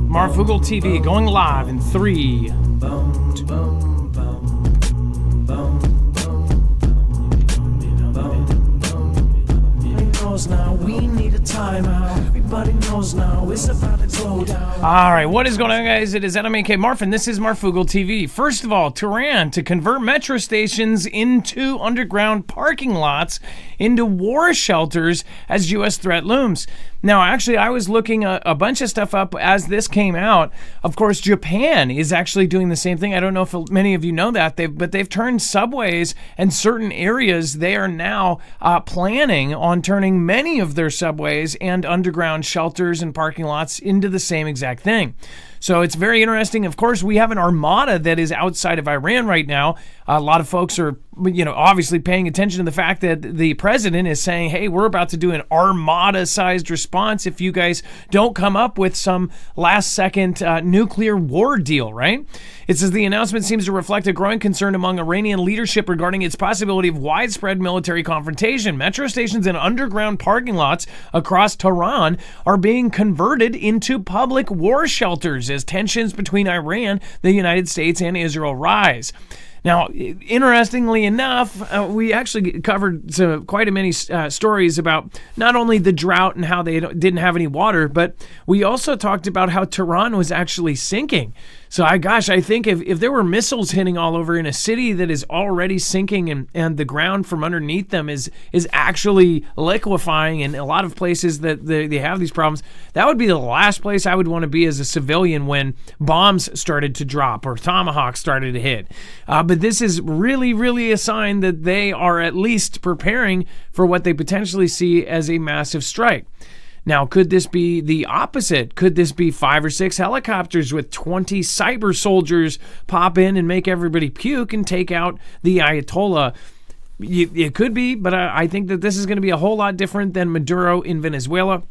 Marfoogle TV going live in 3, 2. Now we need a timeout. Everybody knows now it's about to go down. All right, what is going on, guys? It is NMAK Marf, and this is Marfoogle TV. First of all, Tehran to convert metro stations into underground parking lots into war shelters as U.S. threat looms. Now, actually, I was looking a bunch of stuff up as this came out. Of course, Japan is actually doing the same thing. I don't know if many of you know that, but they've turned subways and certain areas. They are now planning on turning many of their subways and underground shelters and parking lots into the same exact thing. So it's very interesting. Of course, we have an armada that is outside of Iran right now. A lot of folks are, obviously paying attention to the fact that the president is saying, hey, we're about to do an armada-sized response if you guys don't come up with some last-second nuclear war deal, right? It says the announcement seems to reflect a growing concern among Iranian leadership regarding its possibility of widespread military confrontation. Metro stations and underground parking lots across Tehran are being converted into public war shelters as tensions between Iran, the United States, and Israel rise. Now, interestingly enough, we actually covered quite many stories about not only the drought and how they didn't have any water, but we also talked about how Tehran was actually sinking. So, I think if there were missiles hitting all over in a city that is already sinking and the ground from underneath them is actually liquefying in a lot of places that they have these problems, that would be the last place I would want to be as a civilian when bombs started to drop or tomahawks started to hit. But this is really, really a sign that they are at least preparing for what they potentially see as a massive strike. Now, could this be the opposite? Could this be 5 or 6 helicopters with 20 cyber soldiers pop in and make everybody puke and take out the Ayatollah? It could be, but I think that this is going to be a whole lot different than Maduro in Venezuela.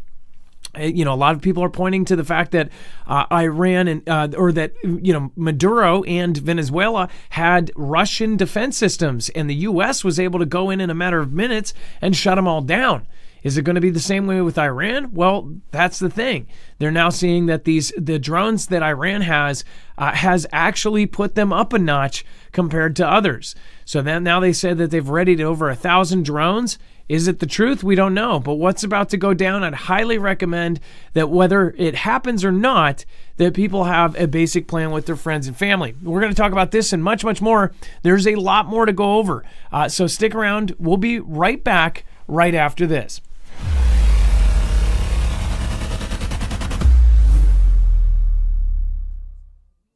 A lot of people are pointing to the fact that Iran and Maduro and Venezuela had Russian defense systems, and the U.S. was able to go in a matter of minutes and shut them all down. Is it going to be the same way with Iran? Well, that's the thing. They're now seeing that the drones that Iran has actually put them up a notch compared to others. So then now they said that they've readied over 1,000 drones. Is it the truth? We don't know. But what's about to go down, I'd highly recommend that whether it happens or not, that people have a basic plan with their friends and family. We're going to talk about this and much, much more. There's a lot more to go over. So stick around. We'll be right back right after this.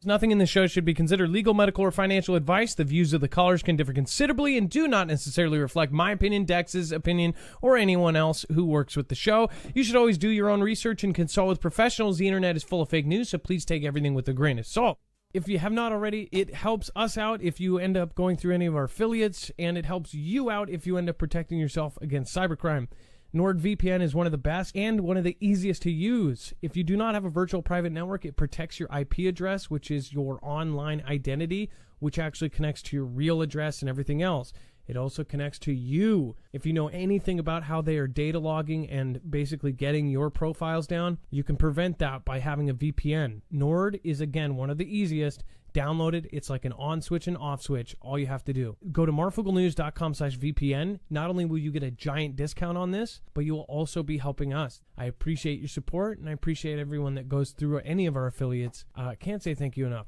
Nothing in this show should be considered legal, medical, or financial advice. The views of the callers can differ considerably and do not necessarily reflect my opinion, Dex's opinion, or anyone else who works with the show. You should always do your own research and consult with professionals. The internet is full of fake news, so please take everything with a grain of salt. If you have not already, it helps us out if you end up going through any of our affiliates, and it helps you out if you end up protecting yourself against cybercrime. NordVPN is one of the best and one of the easiest to use. If you do not have a virtual private network, it protects your IP address, which is your online identity, which actually connects to your real address and everything else. It also connects to you. If you know anything about how they are data logging and basically getting your profiles down, you can prevent that by having a VPN. Nord is, again, one of the easiest. Download it. It's like an on switch and off switch. All you have to do. Go to marfooglenews.com/VPN. Not only will you get a giant discount on this, but you will also be helping us. I appreciate your support, and I appreciate everyone that goes through any of our affiliates. Can't say thank you enough.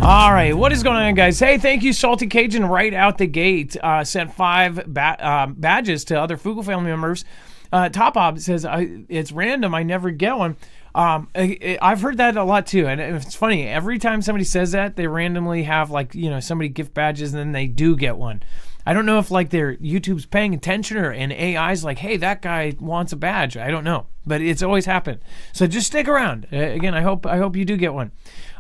All right, what is going on, guys? Hey, thank you, Salty Cajun, right out the gate. Sent 5 badges to other Foogle family members. Top Ob says, it's random, I never get one. I've heard that a lot too, and it's funny. Every time somebody says that, they randomly have somebody gift badges, and then they do get one. I don't know if their YouTube's paying attention or an AI's like, hey, that guy wants a badge. I don't know, but it's always happened. So just stick around. Again, I hope you do get one.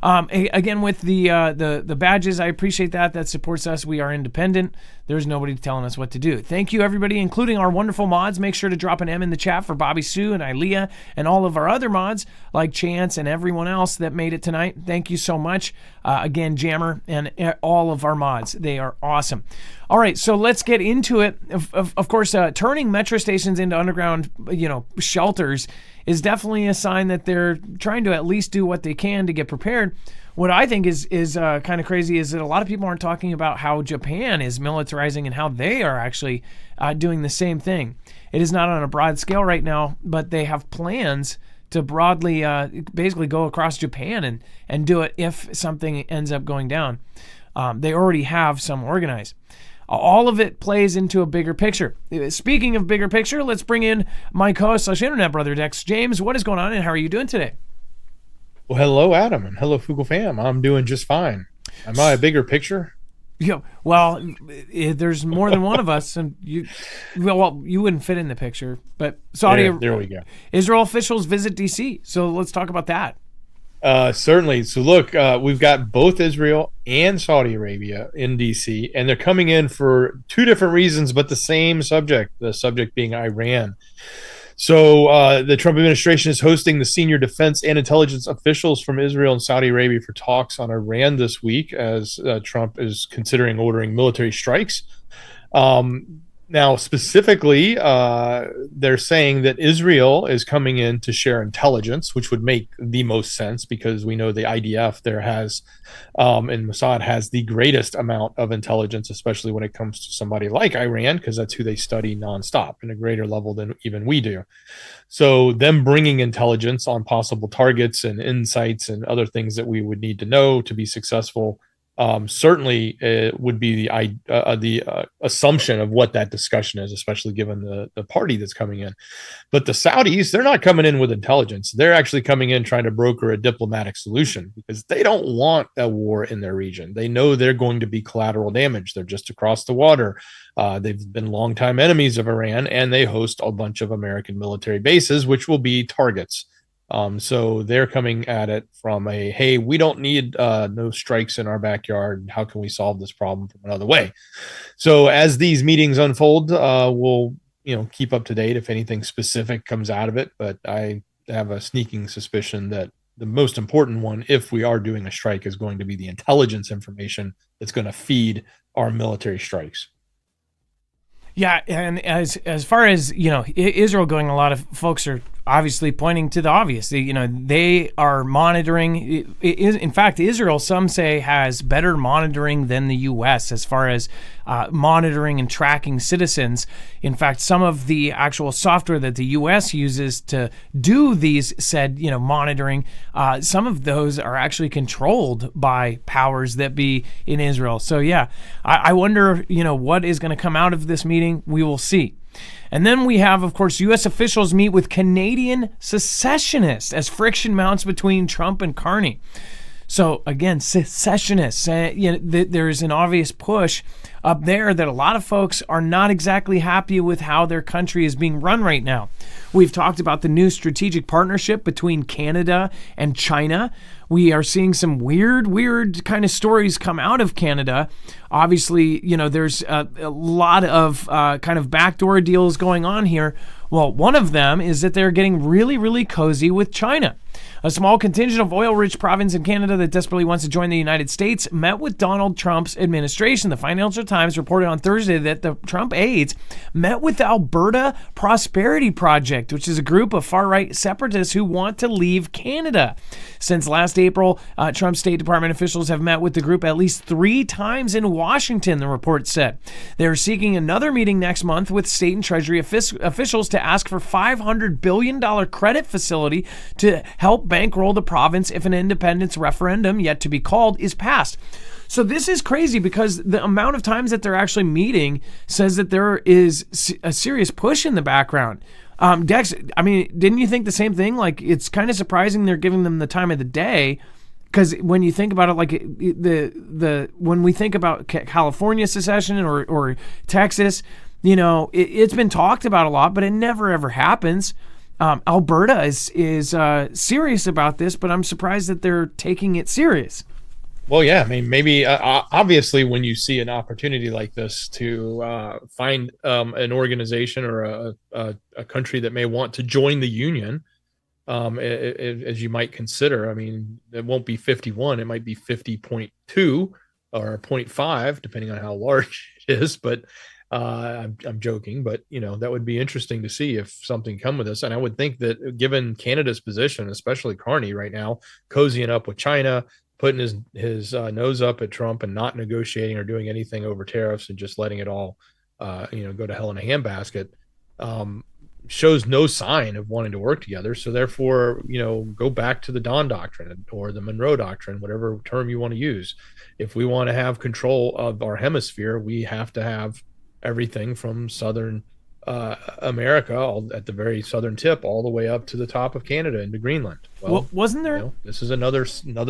Again, with the badges, I appreciate that. That supports us. We are independent. There's nobody telling us what to do. Thank you, everybody, including our wonderful mods. Make sure to drop an M in the chat for Bobby Sue and Ilea and all of our other mods like Chance and everyone else that made it tonight. Thank you so much. Again, Jammer and all of our mods. They are awesome. All right, so let's get into it. Of course, turning metro stations into underground, shelters is definitely a sign that they're trying to at least do what they can to get prepared. What I think is kind of crazy is that a lot of people aren't talking about how Japan is militarizing and how they are actually doing the same thing. It is not on a broad scale right now, but they have plans to broadly basically go across Japan and do it if something ends up going down. They already have some organized. All of it plays into a bigger picture. Speaking of bigger picture, let's bring in my co-host / internet brother, Dex. James, what is going on and how are you doing today? Well, hello, Adam, and hello, Fugel fam. I'm doing just fine. Am I a bigger picture? Yeah. Well, there's more than one of us, and you wouldn't fit in the picture. But Saudi, there we go. Israel officials visit D.C. So let's talk about that. Certainly. So look, we've got both Israel and Saudi Arabia in D.C., and they're coming in for two different reasons, but the same subject, the subject being Iran. So the Trump administration is hosting the senior defense and intelligence officials from Israel and Saudi Arabia for talks on Iran this week as Trump is considering ordering military strikes. Now, specifically, they're saying that Israel is coming in to share intelligence, which would make the most sense because we know the IDF there has, and Mossad has the greatest amount of intelligence, especially when it comes to somebody like Iran, because that's who they study nonstop in a greater level than even we do. So them bringing intelligence on possible targets and insights and other things that we would need to know to be successful certainly would be the assumption of what that discussion is, especially given the party that's coming in. But the Saudis, they're not coming in with intelligence. They're actually coming in trying to broker a diplomatic solution because they don't want a war in their region. They know they're going to be collateral damage. They're just across the water. They've been longtime enemies of Iran, and they host a bunch of American military bases, which will be targets. So they're coming at it from a, hey, we don't need no strikes in our backyard. How can we solve this problem from another way? So as these meetings unfold, we'll keep up to date if anything specific comes out of it. But I have a sneaking suspicion that the most important one, if we are doing a strike, is going to be the intelligence information that's going to feed our military strikes. Yeah, and as far as Israel going, a lot of folks are obviously pointing to the obvious. They are monitoring. In fact, Israel, some say, has better monitoring than the U.S. as far as monitoring and tracking citizens. In fact, some of the actual software that the U.S. uses to do these said monitoring, some of those are actually controlled by powers that be in Israel. So yeah, I wonder what is going to come out of this meeting. We will see. And then we have, of course, U.S. officials meet with Canadian secessionists as friction mounts between Trump and Carney. So again, secessionists, there's an obvious push up there that a lot of folks are not exactly happy with how their country is being run right now. We've talked about the new strategic partnership between Canada and China. We are seeing some weird kind of stories come out of Canada. Obviously, there's a lot of kind of backdoor deals going on here. Well, one of them is that they're getting really cozy with China. A small contingent of oil-rich province in Canada that desperately wants to join the United States met with Donald Trump's administration. The Financial Times reported on Thursday that the Trump aides met with the Alberta Prosperity Project, which is a group of far-right separatists who want to leave Canada. Since last April, Trump's State Department officials have met with the group at least 3 times in Washington, the report said. They're seeking another meeting next month with state and treasury officials to ask for $500 billion credit facility to help bankroll the province if an independence referendum yet to be called is passed. So this is crazy because the amount of times that they're actually meeting says that there is a serious push in the background. Dex, I mean, didn't you think the same thing? Like, it's kind of surprising they're giving them the time of the day, because when you think about it, like when we think about California secession or Texas, it's been talked about a lot, but it never ever happens. Alberta is serious about this, but I'm surprised that they're taking it serious. Well, yeah, I mean, maybe obviously when you see an opportunity like this to find an organization or a country that may want to join the union, as you might consider, I mean, it won't be 51, it might be 50.2 or 0.5, depending on how large it is. But I'm joking, but that would be interesting to see if something come with this. And I would think that given Canada's position, especially Carney right now, cozying up with China, putting his nose up at Trump and not negotiating or doing anything over tariffs and just letting it all, go to hell in a handbasket, shows no sign of wanting to work together. So therefore, go back to the Dawn Doctrine or the Monroe Doctrine, whatever term you want to use. If we want to have control of our hemisphere, we have to have everything from southern America, all at the very southern tip, all the way up to the top of Canada into Greenland. Well, wasn't there? This is another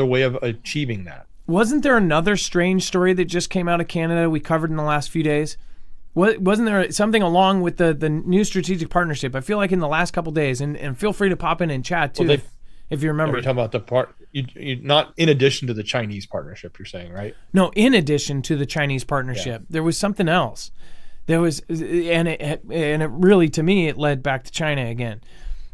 way of achieving that. Wasn't there another strange story that just came out of Canada we covered in the last few days? Wasn't there something along with the new strategic partnership? I feel like in the last couple of days, and feel free to pop in and chat too, if you remember. You're talking about the part, you not in addition to the Chinese partnership, you're saying, right? No, in addition to the Chinese partnership, there was something else. There was, and it really, to me, it led back to China again.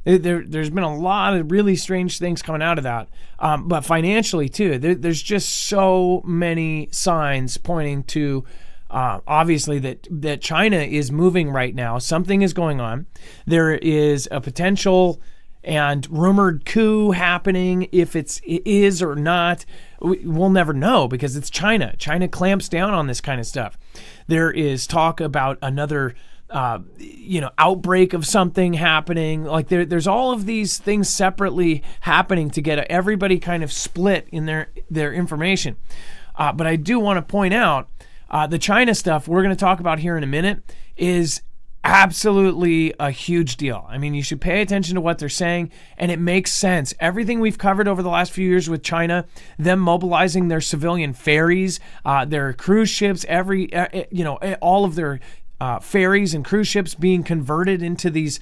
There's been a lot of really strange things coming out of that, but financially too. There's just so many signs pointing to, obviously, that China is moving right now. Something is going on. There is a potential and rumored coup happening. If it is or not, we'll never know because it's China. China clamps down on this kind of stuff. There is talk about another, outbreak of something happening. Like there's all of these things separately happening to get everybody kind of split in their information. But I do want to point out the China stuff we're going to talk about here in a minute is absolutely a huge deal. I mean, you should pay attention to what they're saying, and it makes sense. Everything we've covered over the last few years with China, them mobilizing their civilian ferries, their cruise ships, all of their ferries and cruise ships being converted into these,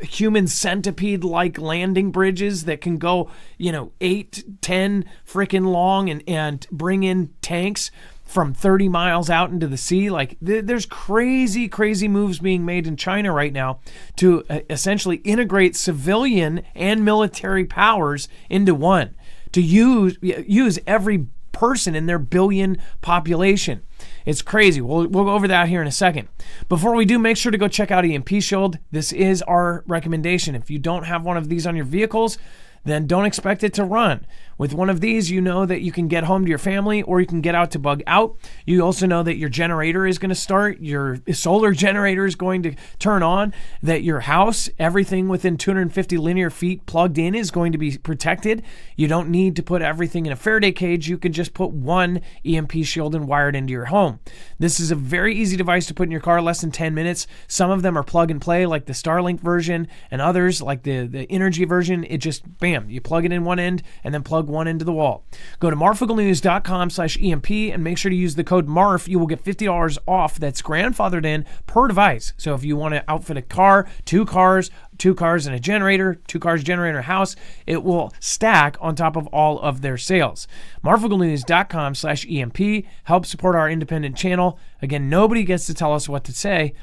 human centipede-like landing bridges that can go, 8, 10 freaking long and bring in tanks from 30 miles out into the sea. Like there's crazy moves being made in China right now to essentially integrate civilian and military powers into one, to use every person in their billion population. It's crazy. We'll go over that here in a second. Before we do, make sure to go check out EMP Shield. This is our recommendation. If you don't have one of these on your vehicles, then don't expect it to run. With one of these, you know that you can get home to your family or you can get out to bug out. You also know that your generator is going to start, your solar generator is going to turn on, that your house, everything within 250 linear feet plugged in is going to be protected. You don't need to put everything in a Faraday cage. You can just put one EMP shield and wire it into your home. This is a very easy device to put in your car, less than 10 minutes. Some of them are plug and play, like the Starlink version, and others, like the Energy version. It just, bam, you plug it in one end and then plug one into the wall. Go to marfooglenews.com/EMP and make sure to use the code MARF. You will get $50 off that's grandfathered in per device. So if you want to outfit a car, two cars and a generator, 2 cars, generator, house, it will stack on top of all of their sales. marfooglenews.com/EMP. Help support our independent channel. Again, nobody gets to tell us what to say.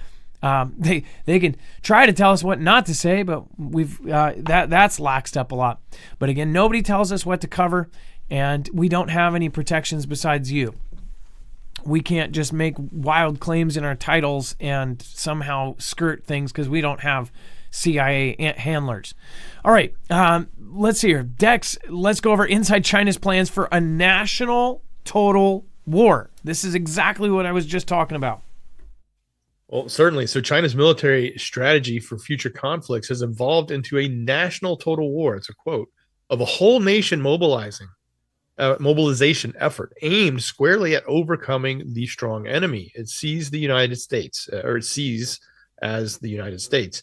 They can try to tell us what not to say, but we've that's laxed up a lot. But again, nobody tells us what to cover, and we don't have any protections besides you. We can't just make wild claims in our titles and somehow skirt things because we don't have CIA handlers. All right, let's see here. Dex, let's go over inside China's plans for a national total war. This is exactly what I was just talking about. Well, certainly. So China's military strategy for future conflicts has evolved into a national total war. It's a quote of a whole nation mobilization effort aimed squarely at overcoming the strong enemy. It sees the United States, or it sees as the United States.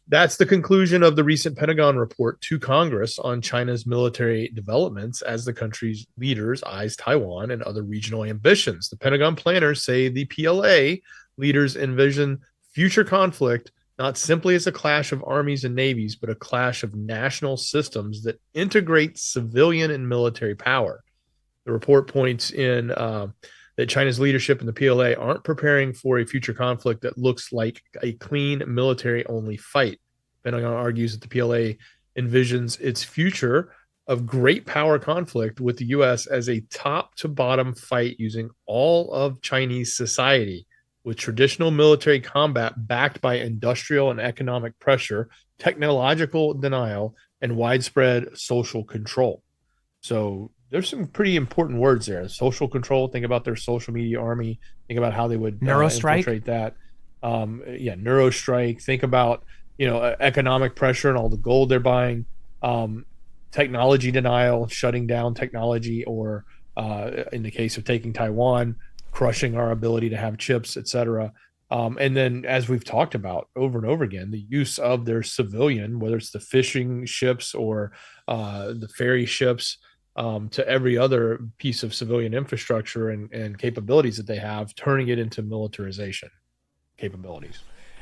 That's the conclusion of the recent Pentagon report to Congress on China's military developments as the country's leaders eyes Taiwan and other regional ambitions. The Pentagon planners say the PLA leaders envision future conflict not simply as a clash of armies and navies, but a clash of national systems that integrate civilian and military power. The report points in that China's leadership and the PLA aren't preparing for a future conflict that looks like a clean military-only fight. Pentagon argues that the PLA envisions its future of great power conflict with the U.S. as a top-to-bottom fight using all of Chinese society, with traditional military combat backed by industrial and economic pressure, technological denial, and widespread social control. So there's some pretty important words there. Social control. Think about their social media army. Think about how they would infiltrate that. Neurostrike. Think about economic pressure and all the gold they're buying. Technology denial, shutting down technology, or in the case of taking Taiwan, crushing our ability to have chips, etc. And then, as we've talked about over and over again, the use of their civilian, whether it's the fishing ships or the ferry ships, to every other piece of civilian infrastructure and capabilities that they have, turning it into militarization capabilities.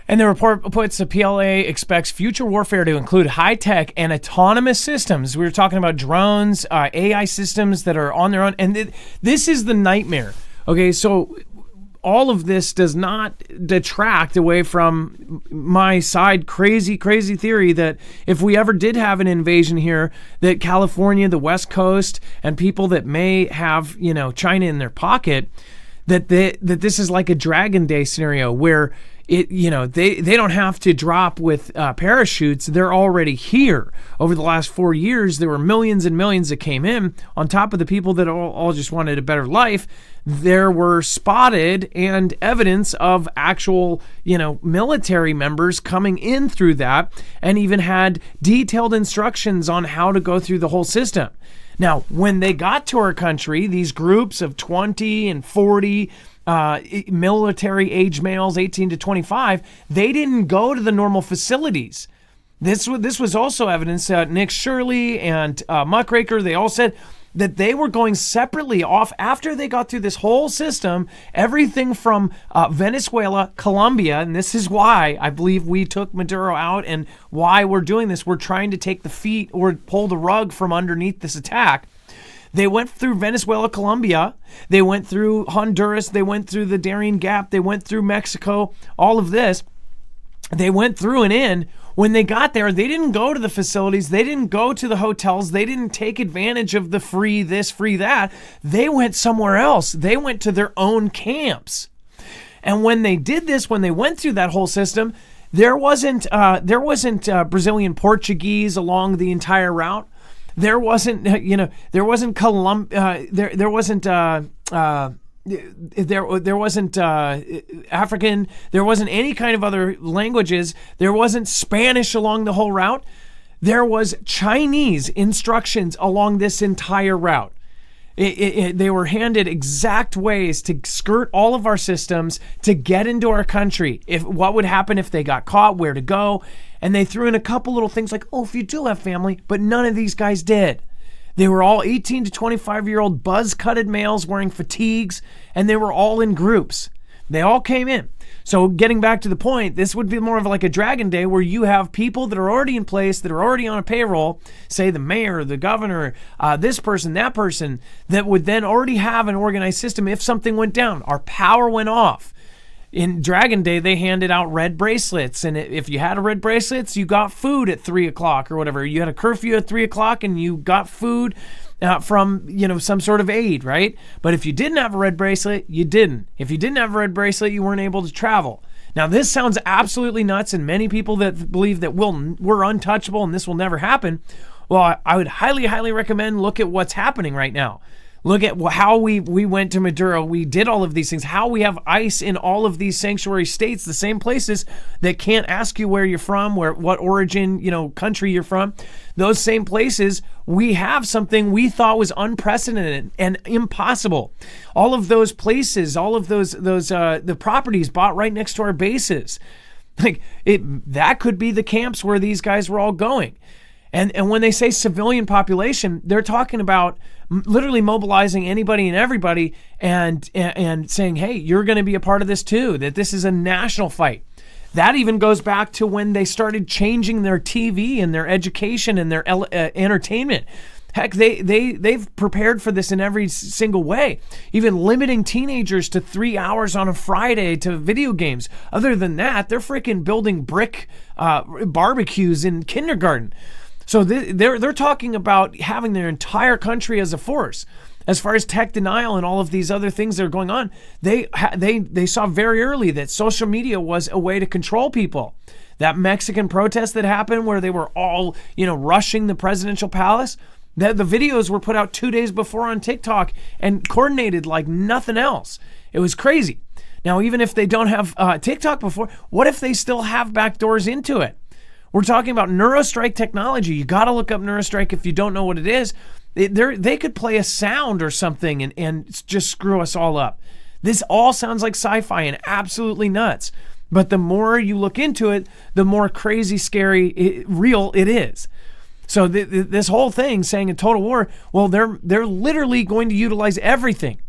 And the report puts the PLA expects future warfare to include high-tech and autonomous systems. We were talking about drones, AI systems that are on their own. And this is the nightmare. Okay, so all of this does not detract away from my side crazy theory that if we ever did have an invasion here, that California, the West Coast, and people that may have, China in their pocket, that this is like a Dragon Day scenario where they don't have to drop with parachutes. They're already here. Over the last 4 years, there were millions and millions that came in. On top of the people that all just wanted a better life, there were spotted and evidence of actual, military members coming in through that, and even had detailed instructions on how to go through the whole system. Now, when they got to our country, these groups of 20 and 40 military age males, 18 to 25, they didn't go to the normal facilities. This was also evidence that Nick Shirley and Muckraker, they all said that they were going separately off after they got through this whole system, everything from Venezuela, Colombia, and this is why I believe we took Maduro out and why we're doing this. We're trying to take the feet or pull the rug from underneath this attack. They went through Venezuela, Colombia. They went through Honduras. They went through the Darien Gap. They went through Mexico. All of this. They went through and in. When they got there, they didn't go to the facilities. They didn't go to the hotels. They didn't take advantage of the free this, free that. They went somewhere else. They went to their own camps. And when they did this, when they went through that whole system, there wasn't Brazilian Portuguese along the entire route. There wasn't, there wasn't there wasn't African. There wasn't any kind of other languages. There wasn't Spanish along the whole route. There was Chinese instructions along this entire route. They were handed exact ways to skirt all of our systems to get into our country. What would happen if they got caught, where to go. And they threw in a couple little things like, if you do have family, but none of these guys did. They were all 18 to 25-year-old buzz-cutted males wearing fatigues, and they were all in groups. They all came in. So getting back to the point, this would be more of like a Dragon Day where you have people that are already in place, that are already on a payroll, say the mayor, the governor, this person, that person, that would then already have an organized system if something went down. Our power went off. In Dragon Day, they handed out red bracelets, and if you had a red bracelets, you got food at 3 o'clock or whatever. You had a curfew at 3 o'clock, and you got food from some sort of aid, right? But if you didn't have a red bracelet, you didn't. If you didn't have a red bracelet, you weren't able to travel. Now, this sounds absolutely nuts, and many people that believe that we're untouchable and this will never happen. Well, I would highly, highly recommend look at what's happening right now. Look at how we went to Maduro. We did all of these things. How we have ICE in all of these sanctuary states, the same places that can't ask you where you're from, what origin, country you're from. Those same places, we have something we thought was unprecedented and impossible. All of those places, all of those the properties bought right next to our bases. That could be the camps where these guys were all going. And when they say civilian population, they're talking about literally mobilizing anybody and everybody and saying, hey, you're going to be a part of this too, that this is a national fight. That even goes back to when they started changing their TV and their education and their entertainment. Heck, they've prepared for this in every single way, even limiting teenagers to 3 hours on a Friday to video games. Other than that, they're freaking building brick barbecues in kindergarten. So they're talking about having their entire country as a force. As far as tech denial and all of these other things that are going on, they saw very early that social media was a way to control people. That Mexican protest that happened where they were all, rushing the presidential palace, the videos were put out 2 days before on TikTok and coordinated like nothing else. It was crazy. Now, even if they don't have TikTok before, what if they still have backdoors into it? We're talking about Neurostrike technology. You got to look up Neurostrike if you don't know what it is. They could play a sound or something and just screw us all up. This all sounds like sci-fi and absolutely nuts. But the more you look into it, the more crazy, scary, real it is. So this whole thing saying a total war, well, they're literally going to utilize everything.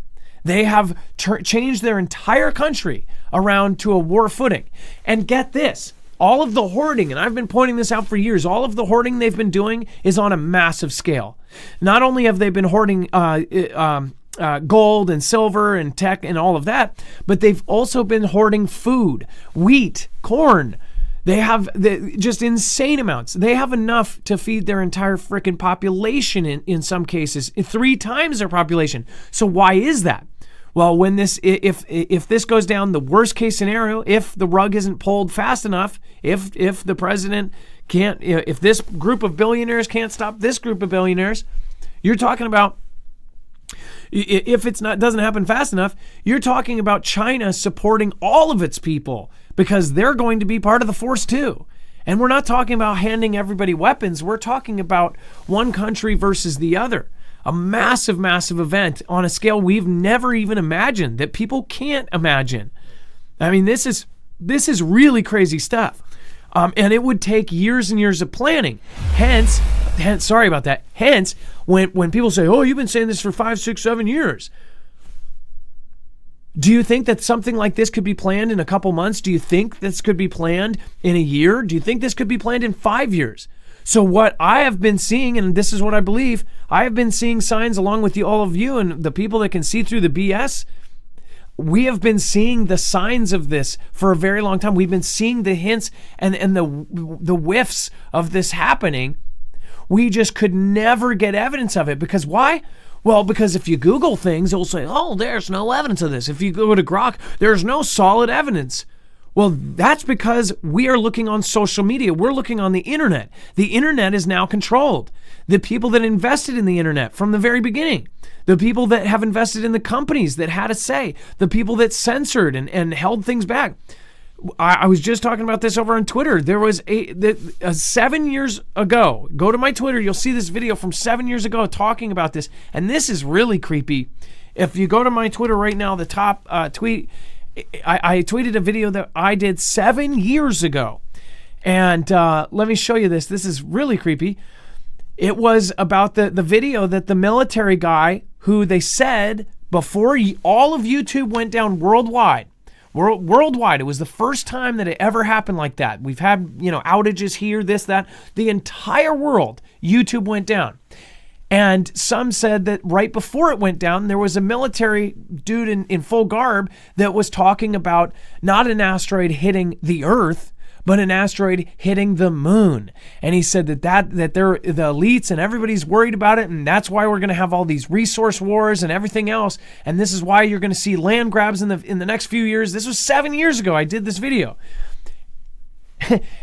They have changed their entire country around to a war footing. And get this. All of the hoarding, and I've been pointing this out for years, all of the hoarding they've been doing is on a massive scale. Not only have they been hoarding gold and silver and tech and all of that, but they've also been hoarding food, wheat, corn. They have just insane amounts. They have enough to feed their entire freaking population in some cases, 3 times their population. So why is that? Well, if this goes down, the worst case scenario, if the rug isn't pulled fast enough, if the president can't, if this group of billionaires can't stop this group of billionaires, you're talking about, if doesn't happen fast enough, you're talking about China supporting all of its people because they're going to be part of the force too. And we're not talking about handing everybody weapons. We're talking about one country versus the other. A massive, massive event on a scale we've never even imagined, that people can't imagine. I mean, this is really crazy stuff. And it would take years and years of planning. Hence, sorry about that. Hence, when people say, oh, you've been saying this for 5, 6, 7 years. Do you think that something like this could be planned in a couple months? Do you think this could be planned in a year? Do you think this could be planned in 5 years? So what I have been seeing, and this is what I believe, I have been seeing signs along with all of you and the people that can see through the BS. We have been seeing the signs of this for a very long time. We've been seeing the hints and the whiffs of this happening. We just could never get evidence of it. Because why? Well, because if you Google things, it'll say, oh, there's no evidence of this. If you go to Grok, there's no solid evidence. Well, that's because we are looking on social media. We're looking on the internet. The internet is now controlled. The people that invested in the internet from the very beginning, the people that have invested in the companies that had a say, the people that censored and held things back. I was just talking about this over on Twitter. There was a 7 years ago. Go to my Twitter. You'll see this video from 7 years ago talking about this. And this is really creepy. If you go to my Twitter right now, the top tweet, I tweeted a video that I did 7 years ago. And let me show you this. This is really creepy. It was about the video that the military guy who they said before all of YouTube went down worldwide. Worldwide, it was the first time that it ever happened like that. We've had, outages here, this, that. The entire world, YouTube went down. And some said that right before it went down, there was a military dude in full garb that was talking about not an asteroid hitting the Earth, but an asteroid hitting the moon. And he said that they're the elites and everybody's worried about it, and that's why we're going to have all these resource wars and everything else. And this is why you're going to see land grabs in the next few years. This was 7 years ago. I did this video.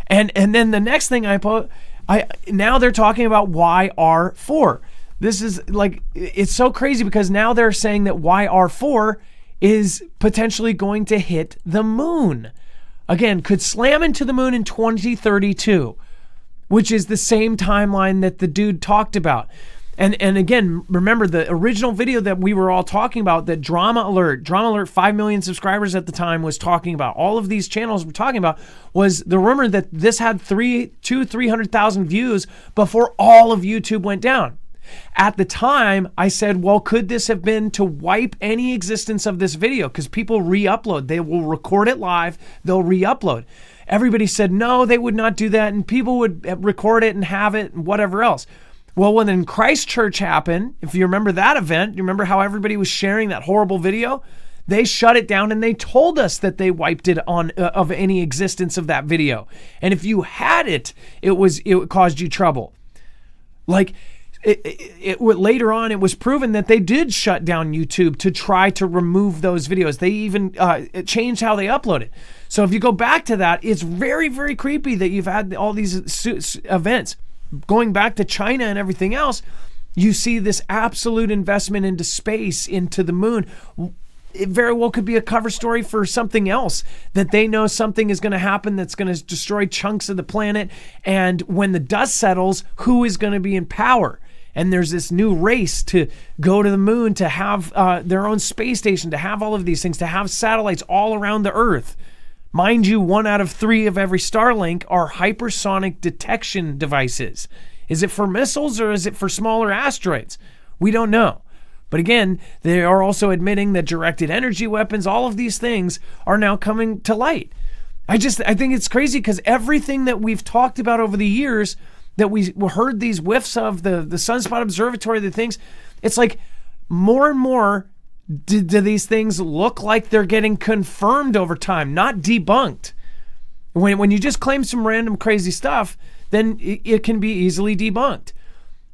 and then the next thing now they're talking about YR4. This is it's so crazy because now they're saying that YR4 is potentially going to hit the moon. Again, could slam into the moon in 2032, which is the same timeline that the dude talked about. And again, remember the original video that we were all talking about, that Drama Alert, 5 million subscribers at the time, was talking about. All of these channels were talking about was the rumor that this had 300,000 views before all of YouTube went down. At the time, I said, well, could this have been to wipe any existence of this video? Because people re-upload. They will record it live. They'll re-upload. everybody said, no, they would not do that. And people would record it and have it and whatever else. Well, when then Christchurch happened, if you remember that event, you remember how everybody was sharing that horrible video? They shut it down and they told us that they wiped it on of any existence of that video. And if you had it, it caused you trouble. Like later on, it was proven that they did shut down YouTube to try to remove those videos. They even changed how they upload it. So if you go back to that, it's very, very creepy that you've had all these events. Going back to China and everything else, you see this absolute investment into space, into the moon. It very well could be a cover story for something else, that they know something is going to happen that's going to destroy chunks of the planet. And when the dust settles, who is going to be in power? And there's this new race to go to the moon, to have their own space station, to have all of these things, to have satellites all around the Earth. Mind you, 1 out of 3 of every Starlink are hypersonic detection devices. Is it for missiles or is it for smaller asteroids? We don't know. But again, they are also admitting that directed energy weapons, all of these things are now coming to light. I think it's crazy because everything that we've talked about over the years, that we heard these whiffs of, the Sunspot Observatory, the things, it's like more and more do these things look like they're getting confirmed over time, not debunked. When you just claim some random crazy stuff, then it can be easily debunked.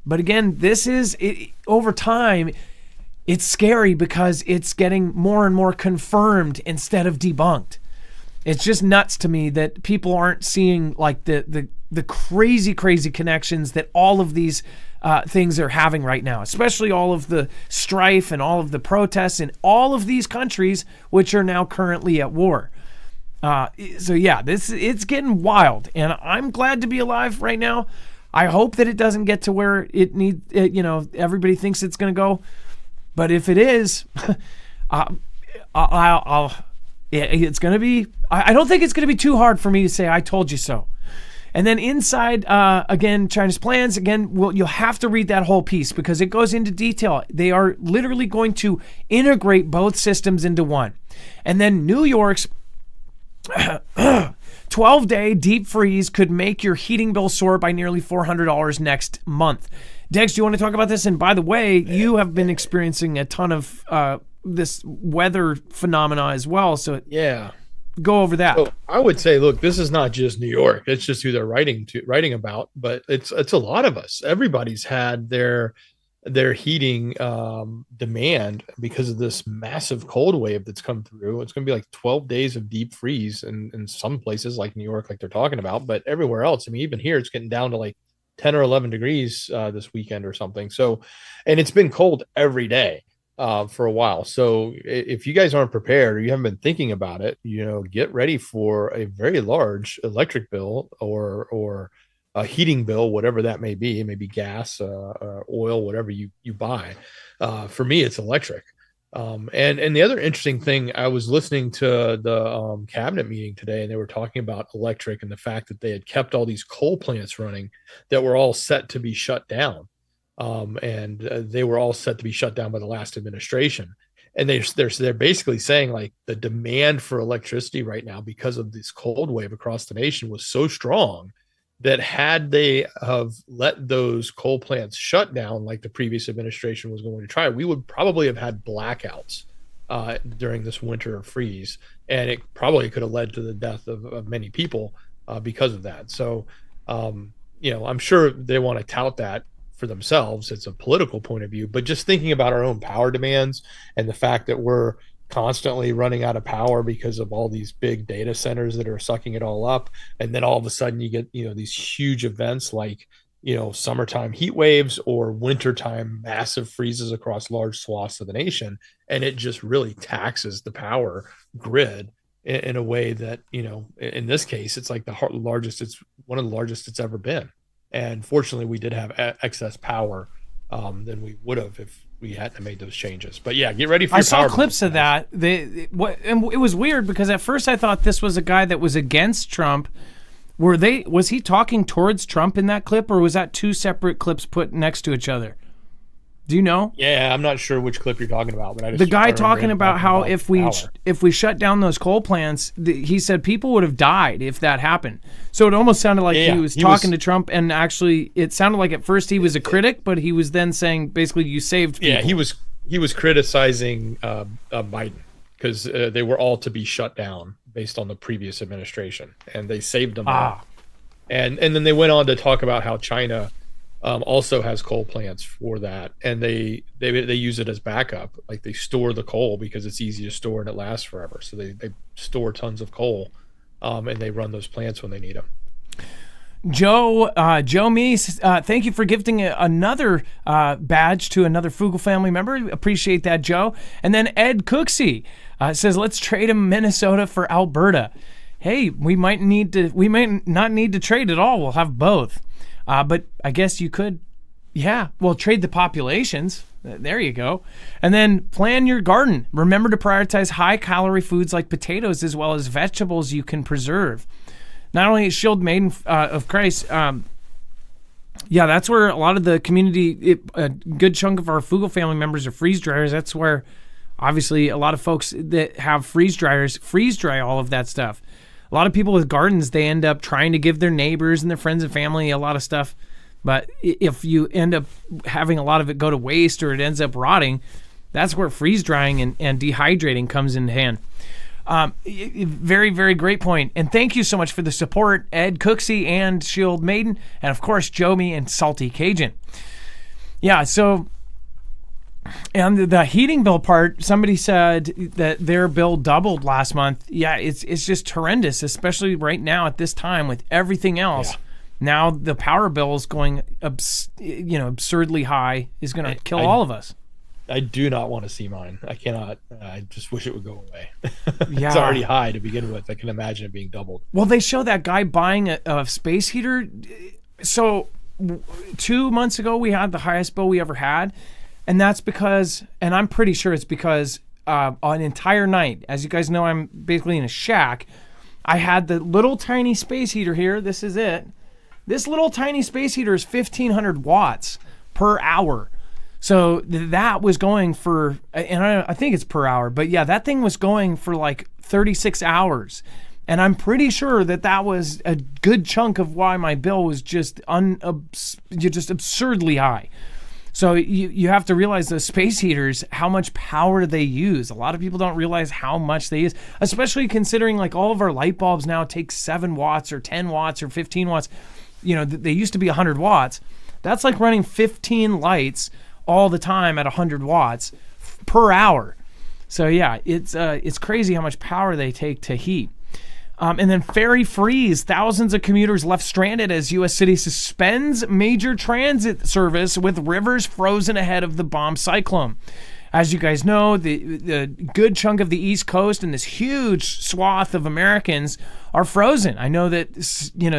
But again, over time, it's scary because it's getting more and more confirmed instead of debunked. It's just nuts to me that people aren't seeing like the crazy connections that all of these things are having right now, especially all of the strife and all of the protests in all of these countries which are now currently at war. So yeah, it's getting wild, and I'm glad to be alive right now. I hope that it doesn't get to where everybody thinks it's going to go. But if it is, it's going to be, I don't think it's going to be too hard for me to say, I told you so. And then inside, again, China's plans, you'll have to read that whole piece because it goes into detail. They are literally going to integrate both systems into one. And then New York's 12-day deep freeze could make your heating bill soar by nearly $400 next month. Dex, do you want to talk about this? And by the way, you have been experiencing a ton of this weather phenomena as well. So yeah, go over that. So I would say, look, this is not just New York. It's just who they're writing about, but it's a lot of us. Everybody's had their heating demand because of this massive cold wave that's come through. It's going to be like 12 days of deep freeze in some places like New York, like they're talking about, but everywhere else, I mean, even here, it's getting down to like 10 or 11 degrees this weekend or something. So, and it's been cold every day for a while. So if you guys aren't prepared or you haven't been thinking about it, get ready for a very large electric bill or a heating bill, whatever that may be. It may be gas, oil, whatever you buy. For me, it's electric. And the other interesting thing, I was listening to the cabinet meeting today, and they were talking about electric and the fact that they had kept all these coal plants running that were all set to be shut down. And they were all set to be shut down by the last administration. And they're basically saying like the demand for electricity right now because of this cold wave across the nation was so strong that had they have let those coal plants shut down like the previous administration was going to try, we would probably have had blackouts during this winter freeze. And it probably could have led to the death of many people because of that. So, I'm sure they want to tout that for themselves. It's a political point of view, but just thinking about our own power demands and the fact that we're constantly running out of power because of all these big data centers that are sucking it all up. And then all of a sudden you get, these huge events like, summertime heat waves or wintertime massive freezes across large swaths of the nation. And it just really taxes the power grid in a way that, in this case, it's like it's one of the largest it's ever been. And fortunately we did have excess power than we would have if we hadn't made those changes. But yeah, get ready for your power. I saw clips of that. And it was weird because at first I thought this was a guy that was against Trump. Was he talking towards Trump in that clip, or was that two separate clips put next to each other? Do you know? Yeah, I'm not sure which clip you're talking about, but The guy I remember talking him about how if we power. shut down those coal plants, he said people would have died if that happened. So it almost sounded like Yeah, he was he talking was- to Trump, and actually it sounded like at first he was a critic, but he was then saying basically you saved people. Yeah, he was criticizing Biden because they were all to be shut down based on the previous administration, and they saved them all. And then they went on to talk about how China also has coal plants for that, and they use it as backup. Like they store the coal because it's easy to store and it lasts forever. So they store tons of coal, and they run those plants when they need them. Joe Meese, thank you for gifting another badge to another Fugel family member. Appreciate that, Joe. And then Ed Cooksey says, let's trade him Minnesota for Alberta. Hey, we might not need to trade at all. We'll have both. But I guess you could, trade the populations. There you go. And then plan your garden. Remember to prioritize high-calorie foods like potatoes as well as vegetables you can preserve. Not only is Shield Maiden of Christ, that's where a lot of the community, a good chunk of our Fugel family members are freeze dryers. That's where, obviously, a lot of folks that have freeze dryers freeze dry all of that stuff. A lot of people with gardens, they end up trying to give their neighbors and their friends and family a lot of stuff. But if you end up having a lot of it go to waste or it ends up rotting, that's where freeze drying and dehydrating comes in hand. Very, very great point. And thank you so much for the support, Ed Cooksey and Shield Maiden, and of course, Jomi and Salty Cajun. Yeah, so and the heating bill part, somebody said that their bill doubled last month. Yeah, it's just horrendous, especially right now at this time with everything else. Yeah. Now the power bill is going absurdly high, is going to kill all of us. I do not want to see mine. I cannot. I just wish it would go away. Yeah. It's already high to begin with. I can imagine it being doubled. Well, they show that guy buying a space heater. So 2 months ago, we had the highest bill we ever had. And that's because, and I'm pretty sure it's because an entire night, as you guys know, I'm basically in a shack. I had the little tiny space heater here. This is it. This little tiny space heater is 1,500 watts per hour. So that was going for, and I think it's per hour, but yeah, that thing was going for like 36 hours. And I'm pretty sure that was a good chunk of why my bill was just absurdly high. So you have to realize those space heaters, how much power they use. A lot of people don't realize how much they use, especially considering like all of our light bulbs now take 7 watts or 10 watts or 15 watts. You know, they used to be 100 watts. That's like running 15 lights all the time at 100 watts per hour. So yeah, it's crazy how much power they take to heat. And then ferry freeze. Thousands of commuters left stranded as U.S. city suspends major transit service with rivers frozen ahead of the bomb cyclone. As you guys know, the good chunk of the East Coast and this huge swath of Americans are frozen. I know that,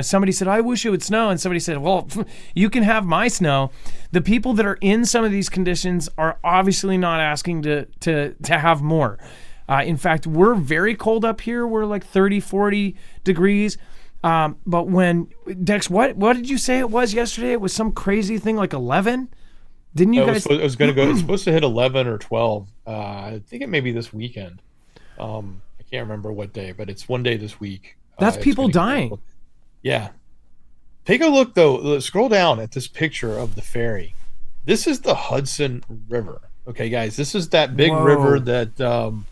somebody said, I wish it would snow. And somebody said, well, you can have my snow. The people that are in some of these conditions are obviously not asking to have more. In fact, we're very cold up here. We're like 30, 40 degrees. But when, Dex, what did you say it was yesterday? It was some crazy thing like 11? Didn't you guys? It was going to go. It's supposed to hit 11 or 12. I think it may be this weekend. I can't remember what day, but it's one day this week. That's people dying. Yeah. Take a look though. Scroll down at this picture of the ferry. This is the Hudson River. Okay, guys, this is that big river that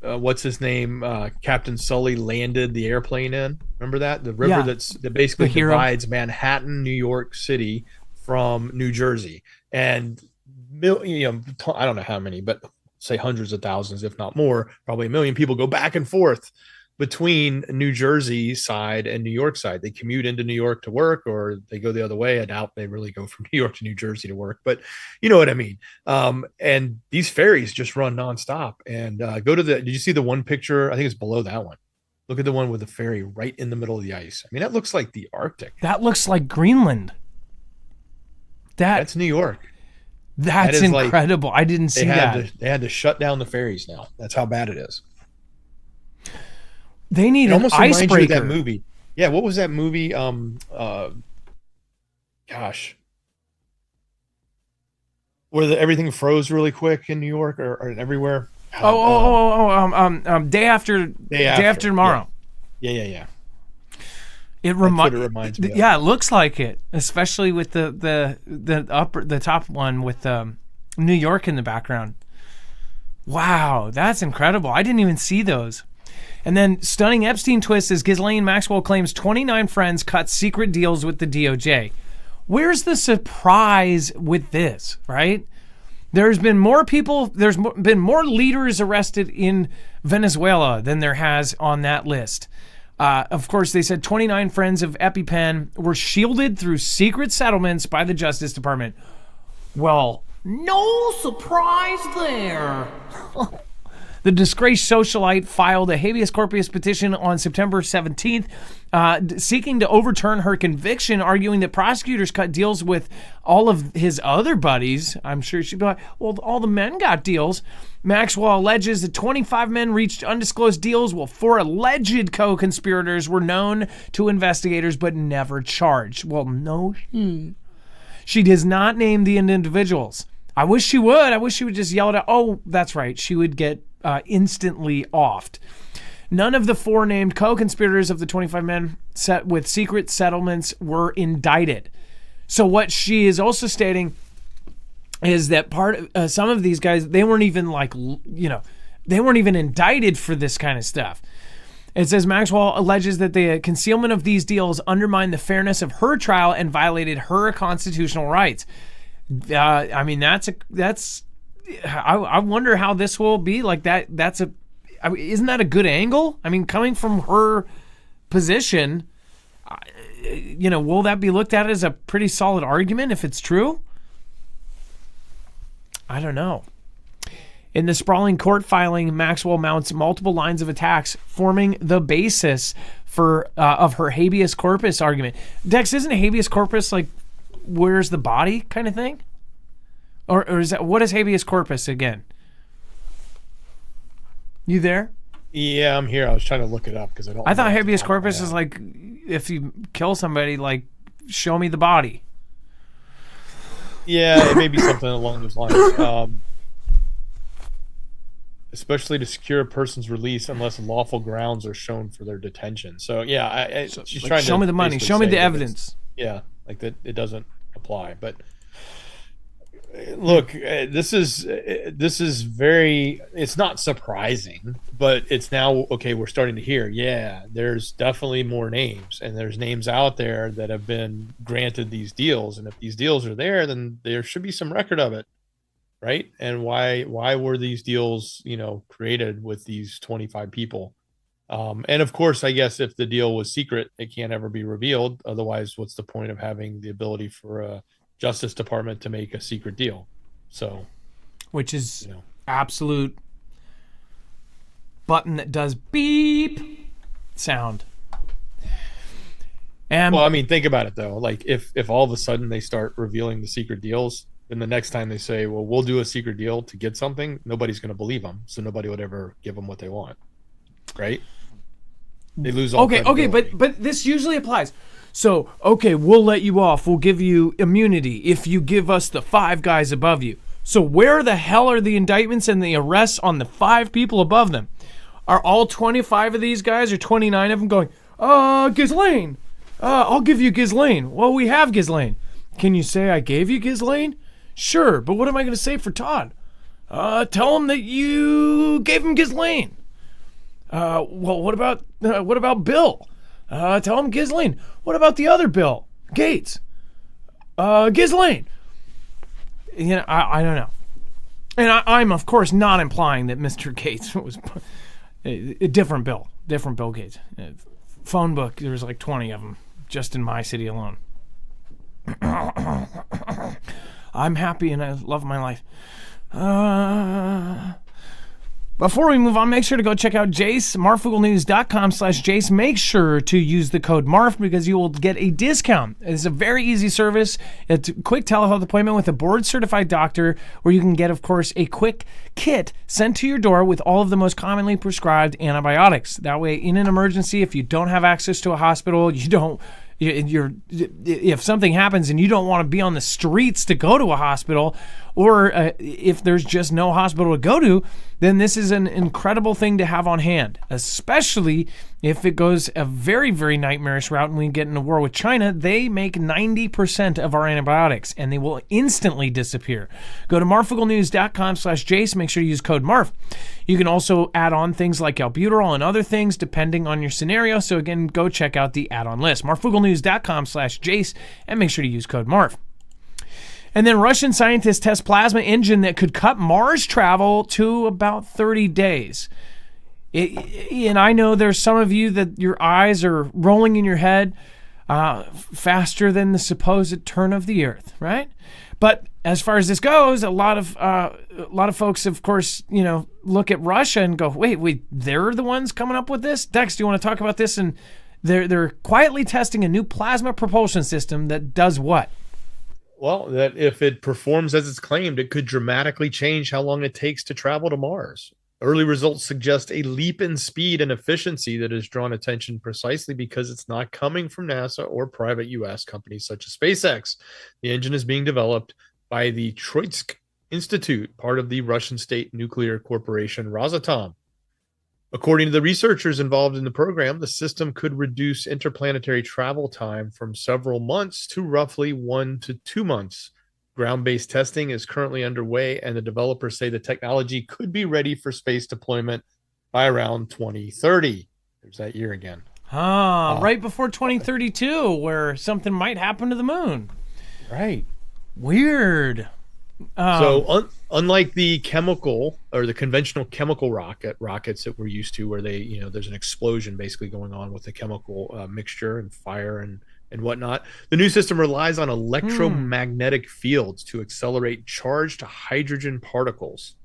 what's his name? Captain Sully landed the airplane in. Remember that? The river that basically divides Manhattan, New York City from New Jersey. And I don't know how many, but say hundreds of thousands, if not more, probably 1 million people go back and forth between New Jersey side and New York side. They commute into New York to work, or they go the other way. I doubt they really go from New York to New Jersey to work, but you know what I mean. And these ferries just run nonstop. And did you see the one picture? I think it's below that one. Look at the one with the ferry right in the middle of the ice. I mean, that looks like the Arctic. That looks like Greenland. That's New York. That's incredible. I didn't see that. They had to shut down the ferries now. That's how bad it is. They need an icebreaker. That movie. Yeah, what was that movie? Gosh. where everything froze really quick in New York or everywhere. Day after tomorrow. Yeah. It reminds me. Yeah, it looks like it, especially with the top one with New York in the background. Wow, that's incredible. I didn't even see those. And then stunning Epstein twist is Ghislaine Maxwell claims 29 friends cut secret deals with the DOJ. Where's the surprise with this, right? There's been more leaders arrested in Venezuela than there has on that list. Of course, they said 29 friends of EpiPen were shielded through secret settlements by the Justice Department. Well, no surprise there. The disgraced socialite filed a habeas corpus petition on September 17th, seeking to overturn her conviction, arguing that prosecutors cut deals with all of his other buddies. I'm sure she'd be like, well, all the men got deals. Maxwell alleges that 25 men reached undisclosed deals, while 4 alleged co-conspirators were known to investigators but never charged. Well, no. She does not name the individuals. I wish she would. I wish she would just yell it out. Oh, that's right. She would get instantly offed. None of the 4 named co-conspirators of the 25 men set with secret settlements were indicted. So what she is also stating is that some of these guys, they weren't even they weren't even indicted for this kind of stuff. It says Maxwell alleges that the concealment of these deals undermined the fairness of her trial and violated her constitutional rights. I mean, I wonder how this will be like that. Isn't that a good angle? I mean, coming from her position, will that be looked at as a pretty solid argument if it's true? I don't know. In the sprawling court filing, Maxwell mounts multiple lines of attacks, forming the basis of her habeas corpus argument. Dex, isn't habeas corpus like where's the body kind of thing? Or is that, what is habeas corpus again? You there? Yeah, I'm here. I was trying to look it up because I thought habeas corpus is like if you kill somebody, like show me the body. Yeah, it may be something along those lines. Especially to secure a person's release unless lawful grounds are shown for their detention. So yeah, she's like, trying show to me the money, show me the evidence. Yeah, like that it doesn't apply. But look, this is very, it's not surprising, but it's now okay, we're starting to hear, there's definitely more names, and there's names out there that have been granted these deals, and if these deals are there, then there should be some record of it, right? And why were these deals created with these 25 people? And of course, I guess if the deal was secret, it can't ever be revealed. Otherwise, what's the point of having the ability for a Justice Department to make a secret deal? So, which is absolute button that does beep sound. And well, I mean, think about it though. Like if all of a sudden they start revealing the secret deals, then the next time they say, well, we'll do a secret deal to get something, nobody's going to believe them. So nobody would ever give them what they want. Right? They lose all Okay, but this usually applies. So, okay, we'll let you off. We'll give you immunity if you give us the 5 guys above you. So where the hell are the indictments and the arrests on the 5 people above them? Are all 25 of these guys or 29 of them going, Ghislaine, I'll give you Ghislaine. Well, we have Ghislaine. Can you say I gave you Ghislaine? Sure, but what am I going to say for Todd? Tell him that you gave him Ghislaine. Well, what about Bill? Tell him Ghislaine. What about the other Bill? Gates. Ghislaine. I don't know. And I'm, of course, not implying that Mr. Gates was a different Bill Gates. Phone book, there's like 20 of them just in my city alone. I'm happy and I love my life. Before we move on, make sure to go check out Jace, marfooglenews.com/Jace. Make sure to use the code MARF because you will get a discount. It's a very easy service. It's a quick telehealth appointment with a board-certified doctor where you can get, of course, a quick kit sent to your door with all of the most commonly prescribed antibiotics. That way, in an emergency, if you don't have access to a hospital, if something happens and you don't want to be on the streets to go to a hospital, or if there's just no hospital to go to, then this is an incredible thing to have on hand, especially if it goes a very, very nightmarish route and we get into war with China. They make 90% of our antibiotics, and they will instantly disappear. Go to marfooglenews.com/Jace. Make sure you use code MARF. You can also add on things like albuterol and other things depending on your scenario. So again, go check out the add-on list. marfooglenews.com/Jace, and make sure to use code MARF. And then Russian scientists test plasma engine that could cut Mars travel to about 30 days. And I know there's some of you that your eyes are rolling in your head faster than the supposed turn of the earth, right? But as far as this goes, a lot of folks, of course, look at Russia and go, wait, they're the ones coming up with this? Dex, do you want to talk about this? And they're quietly testing a new plasma propulsion system that does what? Well, that if it performs as it's claimed, it could dramatically change how long it takes to travel to Mars. Early results suggest a leap in speed and efficiency that has drawn attention precisely because it's not coming from NASA or private U.S. companies such as SpaceX. The engine is being developed by the Troitsk Institute, part of the Russian state nuclear corporation Rosatom. According to the researchers involved in the program, the system could reduce interplanetary travel time from several months to roughly 1 to 2 months. Ground-based testing is currently underway, and the developers say the technology could be ready for space deployment by around 2030. There's that year again. Right before 2032, where something might happen to the moon. Right. Weird. Unlike the chemical or the conventional chemical rockets that we're used to, where they, there's an explosion basically going on with the chemical mixture and fire and whatnot, the new system relies on electromagnetic fields to accelerate charged hydrogen particles.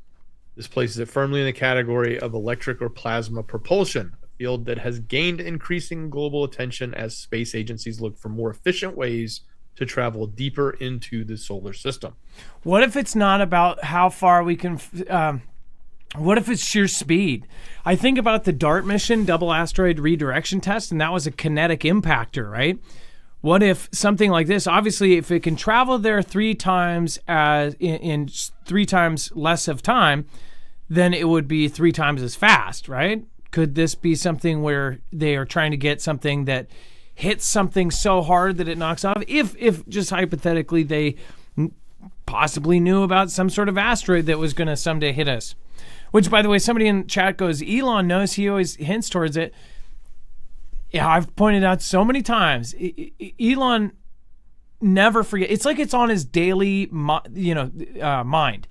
This places it firmly in the category of electric or plasma propulsion, a field that has gained increasing global attention as space agencies look for more efficient ways to travel deeper into the solar system. What if it's not about how far we can... what if it's sheer speed? I think about the DART mission, Double Asteroid Redirection Test, and that was a kinetic impactor, right? What if something like this, obviously, if it can travel there 3 times in 3 times less of time, then it would be 3 times as fast, right? Could this be something where they are trying to get something that hits something so hard that it knocks off? If just hypothetically they possibly knew about some sort of asteroid that was going to someday hit us. Which, by the way, somebody in chat goes, Elon knows, he always hints towards it. Yeah, I've pointed out so many times, Elon never forget. It's like it's on his daily, mind.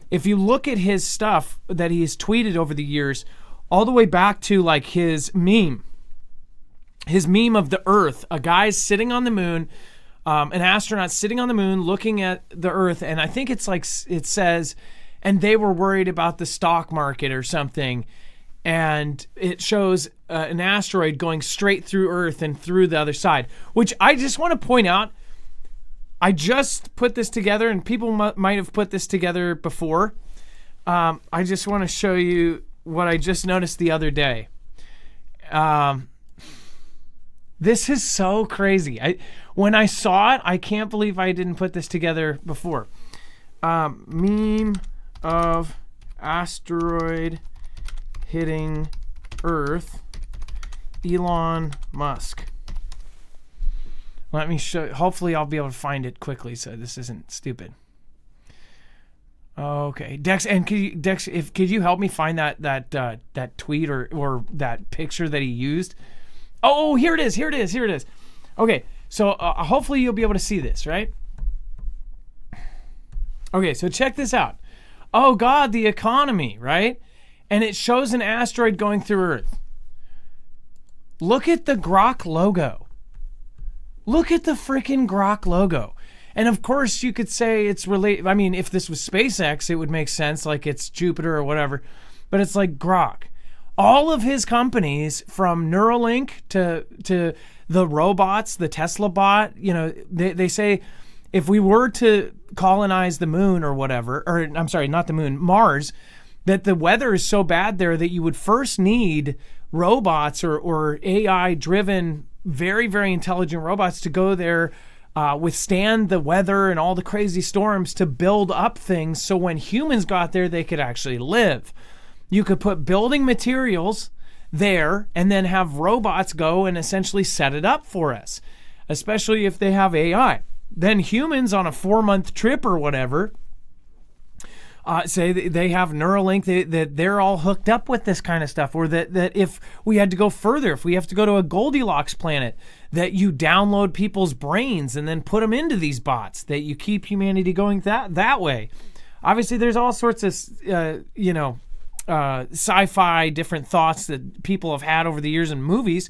If you look at his stuff that he's tweeted over the years, all the way back to like his meme of the Earth, a guy sitting on the moon, an astronaut sitting on the moon looking at the Earth, and I think it's like it says, and they were worried about the stock market or something. And it shows an asteroid going straight through Earth and through the other side, which I just want to point out. I just put this together, and people might have put this together before. I just want to show you what I just noticed the other day. This is so crazy. When I saw it, I can't believe I didn't put this together before. Meme of asteroid hitting Earth, Elon Musk. Let me show. Hopefully, I'll be able to find it quickly, so this isn't stupid. Okay, Dex, and could you help me find that tweet or that picture that he used? Oh, here it is. Okay, so hopefully you'll be able to see this, right? Okay, so check this out. Oh God, the economy, right? And it shows an asteroid going through Earth. Look at the Grok logo. Look at the freaking Grok logo. And of course, you could say it's related. I mean, if this was SpaceX, it would make sense, like it's Jupiter or whatever. But it's like Grok. All of his companies, from Neuralink to the robots, the Tesla bot, they say if we were to colonize the moon or whatever, or I'm sorry, not the moon, Mars, that the weather is so bad there that you would first need robots or AI-driven, very, very intelligent robots to go there withstand the weather and all the crazy storms to build up things so when humans got there, they could actually live. You could put building materials there and then have robots go and essentially set it up for us, especially if they have AI. Then humans on a 4-month trip or whatever, say they have Neuralink, that they're all hooked up with this kind of stuff, or that if we had to go further, if we have to go to a Goldilocks planet, that you download people's brains and then put them into these bots, that you keep humanity going that way. Obviously, there's all sorts of, sci-fi different thoughts that people have had over the years in movies.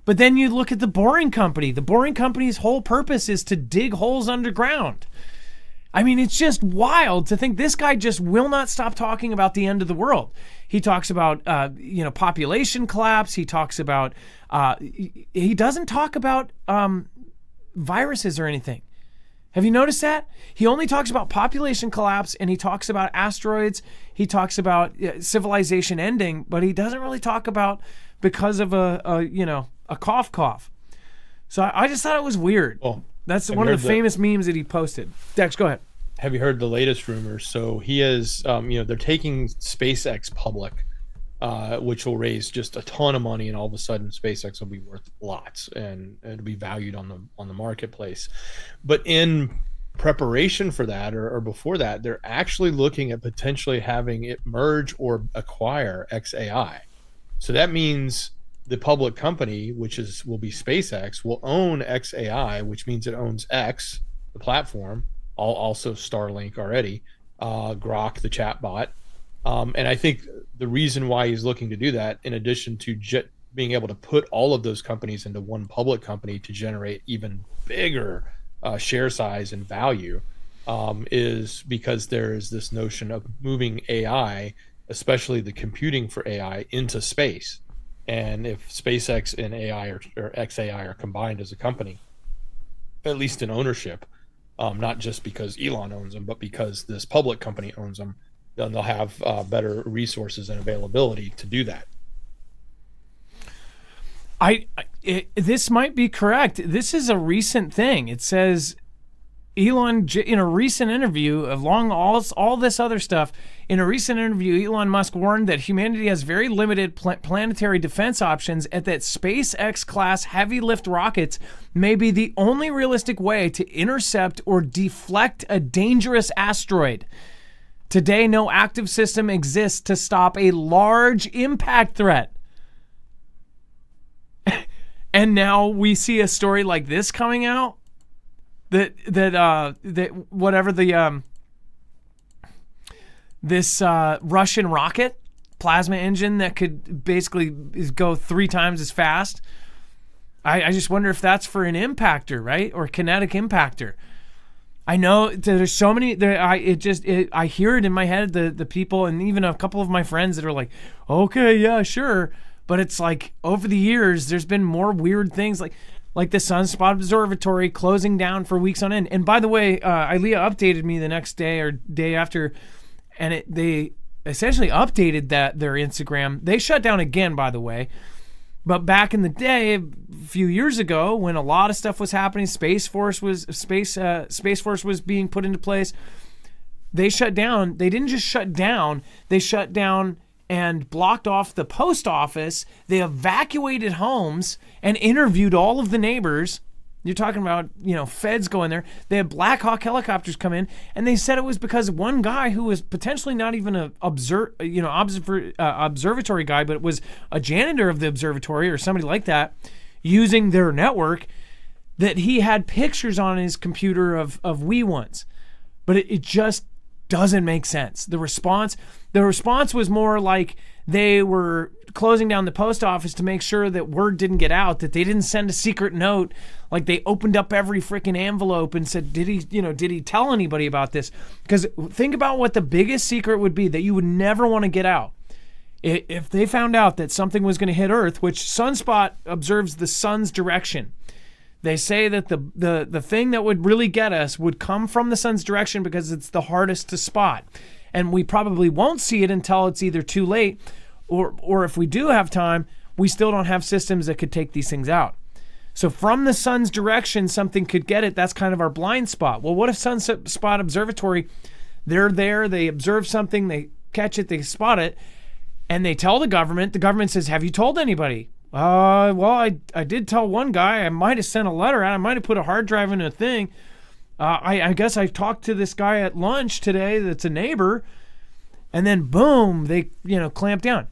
But then you look at the Boring Company. The Boring Company's whole purpose is to dig holes underground. I mean, it's just wild to think this guy just will not stop talking about the end of the world. He talks about, population collapse. He talks about, he doesn't talk about viruses or anything. Have you noticed that? He only talks about population collapse, and he talks about asteroids. He talks about civilization ending, but he doesn't really talk about because of a cough. So I just thought it was weird. Well, that's one of the famous memes that he posted. Dex, go ahead. Have you heard the latest rumors? So he is, they're taking SpaceX public, which will raise just a ton of money, and all of a sudden SpaceX will be worth lots, and it'll be valued on the marketplace. But in preparation for that, or before that, they're actually looking at potentially having it merge or acquire XAI. So that means the public company, which will be SpaceX, will own XAI, which means it owns X, the platform, also Starlink already, Grok, the chatbot. And I think the reason why he's looking to do that, in addition to being able to put all of those companies into one public company to generate even bigger share size and value, is because there is this notion of moving AI, especially the computing for AI, into space. And if SpaceX and AI or XAI are combined as a company, at least in ownership, not just because Elon owns them, but because this public company owns them, then they'll have better resources and availability to do that. This might be correct. This is a recent thing. It says Elon, in a recent interview, along all this other stuff, in a recent interview, Elon Musk warned that humanity has very limited planetary defense options, and that SpaceX-class heavy lift rockets may be the only realistic way to intercept or deflect a dangerous asteroid. Today, no active system exists to stop a large impact threat. And now we see a story like this coming out. That whatever the this Russian rocket plasma engine that could basically go 3 times as fast. I just wonder if that's for an impactor, right, or kinetic impactor. I know there's so many. I hear it in my head. The people, and even a couple of my friends that are like, okay, yeah, sure, but it's like over the years there's been more weird things like the Sunspot Observatory closing down for weeks on end. And by the way, Ilea updated me the next day or day after, and they essentially updated their Instagram. They shut down again, by the way. But back in the day, a few years ago, when a lot of stuff was happening, Space Force was being put into place. They shut down. They didn't just shut down. They shut down and blocked off the post office. They evacuated homes and interviewed all of the neighbors. You're talking about, feds going there. They had Black Hawk helicopters come in, and they said it was because one guy who was potentially not even an observatory guy, but was a janitor of the observatory or somebody like that, using their network, that he had pictures on his computer of wee ones. But it just doesn't make sense. The response was more like they were closing down the post office to make sure that word didn't get out, that they didn't send a secret note, like they opened up every freaking envelope and said, did he tell anybody about this? Because think about what the biggest secret would be that you would never want to get out. If they found out that something was going to hit Earth, which Sunspot observes the sun's direction. They say that the thing that would really get us would come from the sun's direction because it's the hardest to spot. And we probably won't see it until it's either too late or if we do have time, we still don't have systems that could take these things out. So from the sun's direction, something could get it. That's kind of our blind spot. Well, what if Sunspot Observatory, they're there, they observe something, they catch it, they spot it, and they tell the government says, have you told anybody? Well, I did tell one guy. I might have sent a letter out. I might have put a hard drive in a thing. I guess I talked to this guy at lunch today that's a neighbor. And then boom, they, clamp down.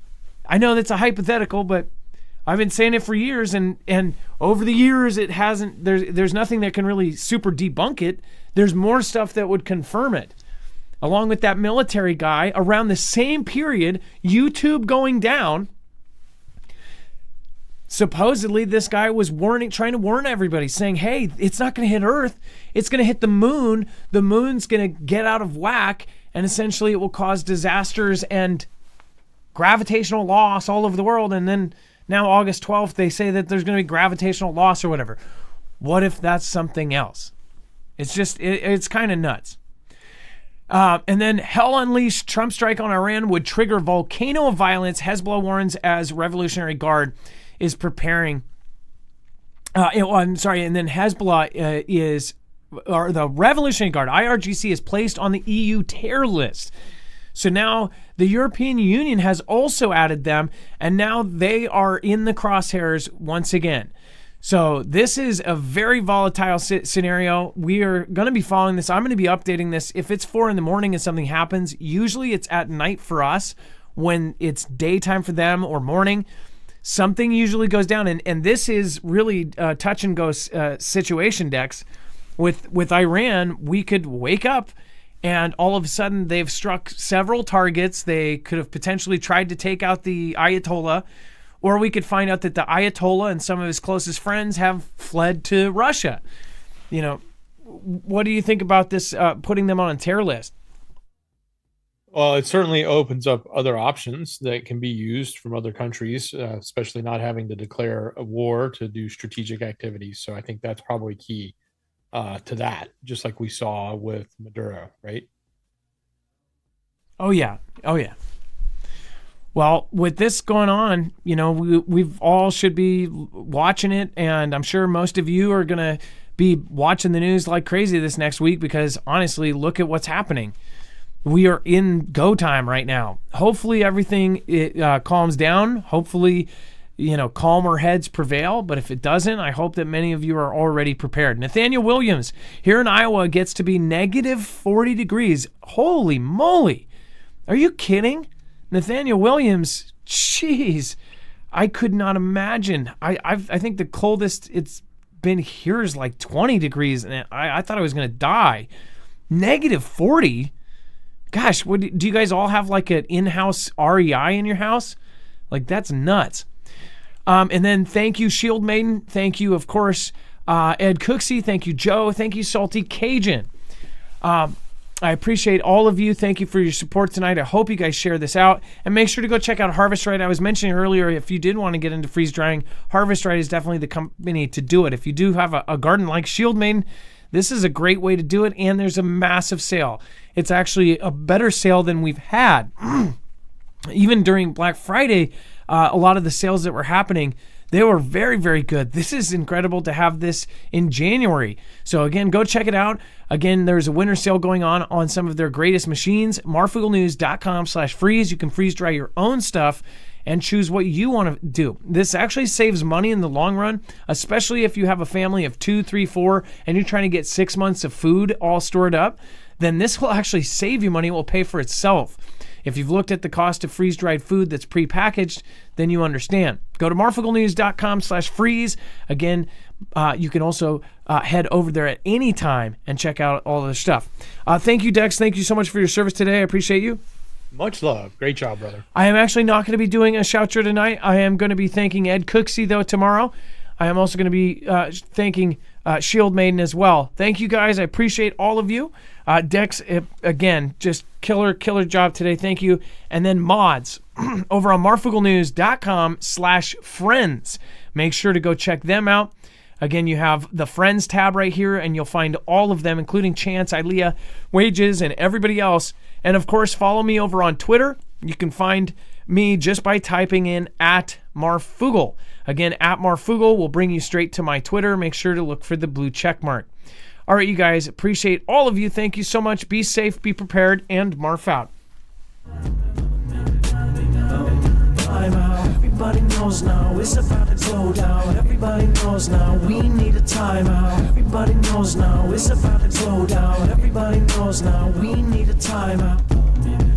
I know that's a hypothetical, but I've been saying it for years, and over the years it hasn't. There's nothing that can really super debunk it. There's more stuff that would confirm it. Along with that military guy, around the same period, YouTube going down. Supposedly, this guy was trying to warn everybody, saying, "Hey, it's not going to hit Earth. It's going to hit the moon. The moon's going to get out of whack, and essentially, it will cause disasters and gravitational loss all over the world." And then now August 12th, they say that there's going to be gravitational loss or whatever. What if that's something else? It's just, it's kind of nuts. And then hell unleashed, Trump strike on Iran would trigger volcano of violence. Hezbollah warns as Revolutionary Guard is preparing. And then Hezbollah or the Revolutionary Guard, IRGC, is placed on the EU terror list. So now the European Union has also added them, and now they are in the crosshairs once again. So this is a very volatile scenario. We are going to be following this. I'm going to be updating this. If it's 4 a.m. and something happens, usually it's at night for us when it's daytime for them or morning. Something usually goes down, and this is really a touch and go situation, Dex. With Iran, we could wake up and all of a sudden they've struck several targets. They could have potentially tried to take out the Ayatollah, or we could find out that the Ayatollah and some of his closest friends have fled to Russia. What do you think about this, putting them on a terror list? Well, it certainly opens up other options that can be used from other countries, especially not having to declare a war to do strategic activities. So I think that's probably key to that, just like we saw with Maduro, right? Oh, yeah. Well, with this going on, we've all should be watching it, and I'm sure most of you are going to be watching the news like crazy this next week because, honestly, look at what's happening. We are in go time right now. Hopefully everything calms down. Hopefully, calmer heads prevail. But if it doesn't, I hope that many of you are already prepared. Nathaniel Williams here in Iowa gets to be negative 40 degrees. Holy moly. Are you kidding? Nathaniel Williams, jeez. I could not imagine. I think the coldest it's been here is like 20 degrees. And I thought I was going to die. Negative 40? Gosh, do you guys all have like an in-house REI in your house? Like, that's nuts. And then thank you, Shield Maiden. Thank you, of course, Ed Cooksey. Thank you, Joe. Thank you, Salty Cajun. I appreciate all of you. Thank you for your support tonight. I hope you guys share this out. And make sure to go check out Harvest Right. I was mentioning earlier, if you did want to get into freeze drying, Harvest Right is definitely the company to do it. If you do have a garden like Shield Maiden, this is a great way to do it, and there's a massive sale. It's actually a better sale than we've had. Even during Black Friday, a lot of the sales that were happening, they were very, very good. This is incredible to have this in January. So again, go check it out. Again, there's a winter sale going on some of their greatest machines. marfooglenews.com/freeze. You can freeze dry your own stuff and choose what you want to do. This actually saves money in the long run, especially if you have a family of 2, 3, 4, and you're trying to get 6 months of food all stored up, then this will actually save you money. It will pay for itself. If you've looked at the cost of freeze-dried food that's prepackaged, then you understand. Go to marfooglenews.com/freeze. Again, you can also head over there at any time and check out all of the stuff. Thank you, Dex. Thank you so much for your service today. I appreciate you. Much love. Great job, brother. I am actually not going to be doing a shout out tonight. I am going to be thanking Ed Cooksey, though, tomorrow. I am also going to be thanking Shield Maiden as well. Thank you, guys. I appreciate all of you. Dex, again, just killer job today. Thank you. And then mods over on marfooglenews.com/friends. Make sure to go check them out. Again, you have the Friends tab right here, and you'll find all of them, including Chance, Ilea, Wages, and everybody else. And, of course, follow me over on Twitter. You can find me just by typing in Marfoogle. Again, at Marfoogle will bring you straight to my Twitter. Make sure to look for the blue check mark. All right, you guys, appreciate all of you. Thank you so much. Be safe, be prepared, and Marf out. Everybody knows now it's about to go down. Everybody knows now we need a timeout. Everybody knows now it's about to go down. Everybody knows now we need a timeout.